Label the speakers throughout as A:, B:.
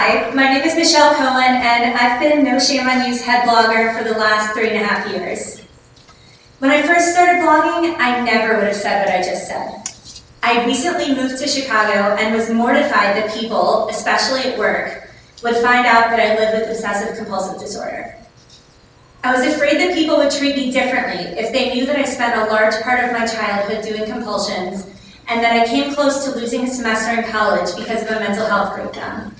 A: Hi, my name is Michelle Cohen, and I've been No Shame on You's head blogger for the last 3.5 years. When I first started blogging, I never would have said what I just said. I recently moved to Chicago and was mortified that people, especially at work, would find out that I live with obsessive compulsive disorder. I was afraid that people would treat me differently if they knew that I spent a large part of my childhood doing compulsions and that I came close to losing a semester in college because of a mental health breakdown.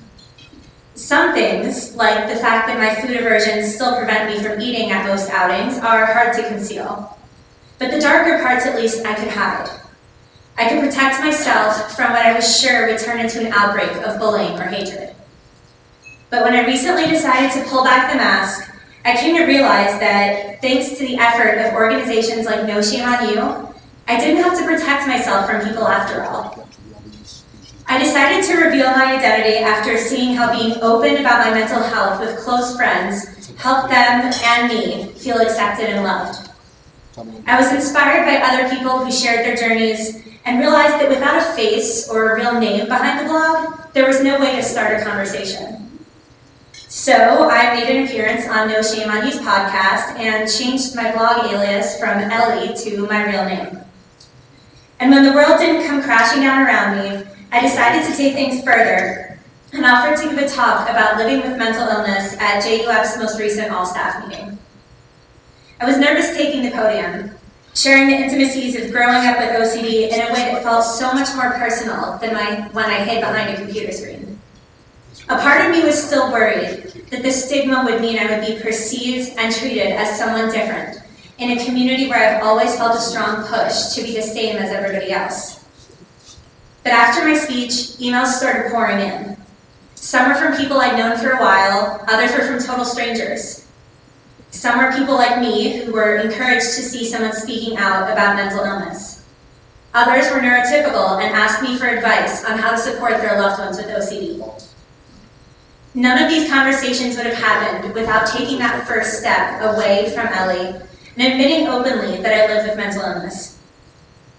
A: Some things, like the fact that my food aversions still prevent me from eating at most outings, are hard to conceal. But the darker parts, at least, I could hide. I could protect myself from what I was sure would turn into an outbreak of bullying or hatred. But when I recently decided to pull back the mask, I came to realize that thanks to the effort of organizations like No Shame on You, I didn't have to protect myself from people after all. I decided to reveal my identity after seeing how being open about my mental health with close friends helped them and me feel accepted and loved. I was inspired by other people who shared their journeys and realized that without a face or a real name behind the blog, there was no way to start a conversation. So I made an appearance on No Shame on You's podcast and changed my blog alias from Ellie to my real name. And when the world didn't come crashing down around me, I decided to take things further and offered to give a talk about living with mental illness at JUF's most recent all-staff meeting. I was nervous taking the podium, sharing the intimacies of growing up with OCD in a way that felt so much more personal than when I hid behind a computer screen. A part of me was still worried that the stigma would mean I would be perceived and treated as someone different in a community where I've always felt a strong push to be the same as everybody else. But after my speech, emails started pouring in. Some were from people I'd known for a while, others were from total strangers. Some were people like me who were encouraged to see someone speaking out about mental illness. Others were neurotypical and asked me for advice on how to support their loved ones with OCD. None of these conversations would have happened without taking that first step away from Ellie and admitting openly that I live with mental illness.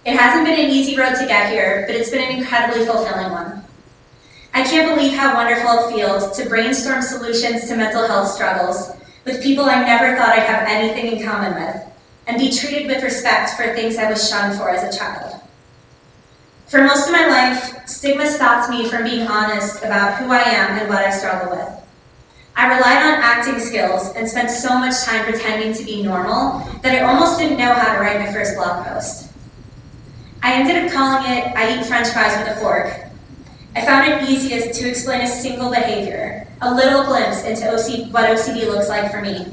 A: It hasn't been an easy road to get here, but it's been an incredibly fulfilling one. I can't believe how wonderful it feels to brainstorm solutions to mental health struggles with people I never thought I'd have anything in common with, and be treated with respect for things I was shunned for as a child. For most of my life, stigma stopped me from being honest about who I am and what I struggle with. I relied on acting skills and spent so much time pretending to be normal that I almost didn't know how to write my first blog post. I ended up calling it I Eat French Fries with a Fork. I found it easiest to explain a single behavior, a little glimpse into what OCD looks like for me.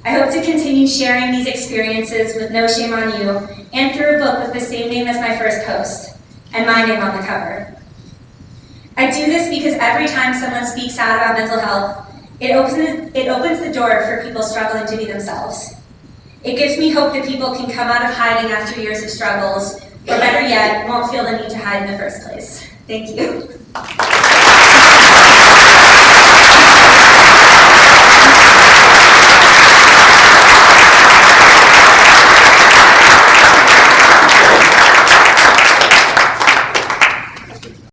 A: I hope to continue sharing these experiences with No Shame on You and through a book with the same name as my first post, and my name on the cover. I do this because every time someone speaks out about mental health, it opens the door for people struggling to be themselves. It gives me hope that people can come out of hiding after years of struggles, or better yet, won't feel the need to hide in the first place. Thank you.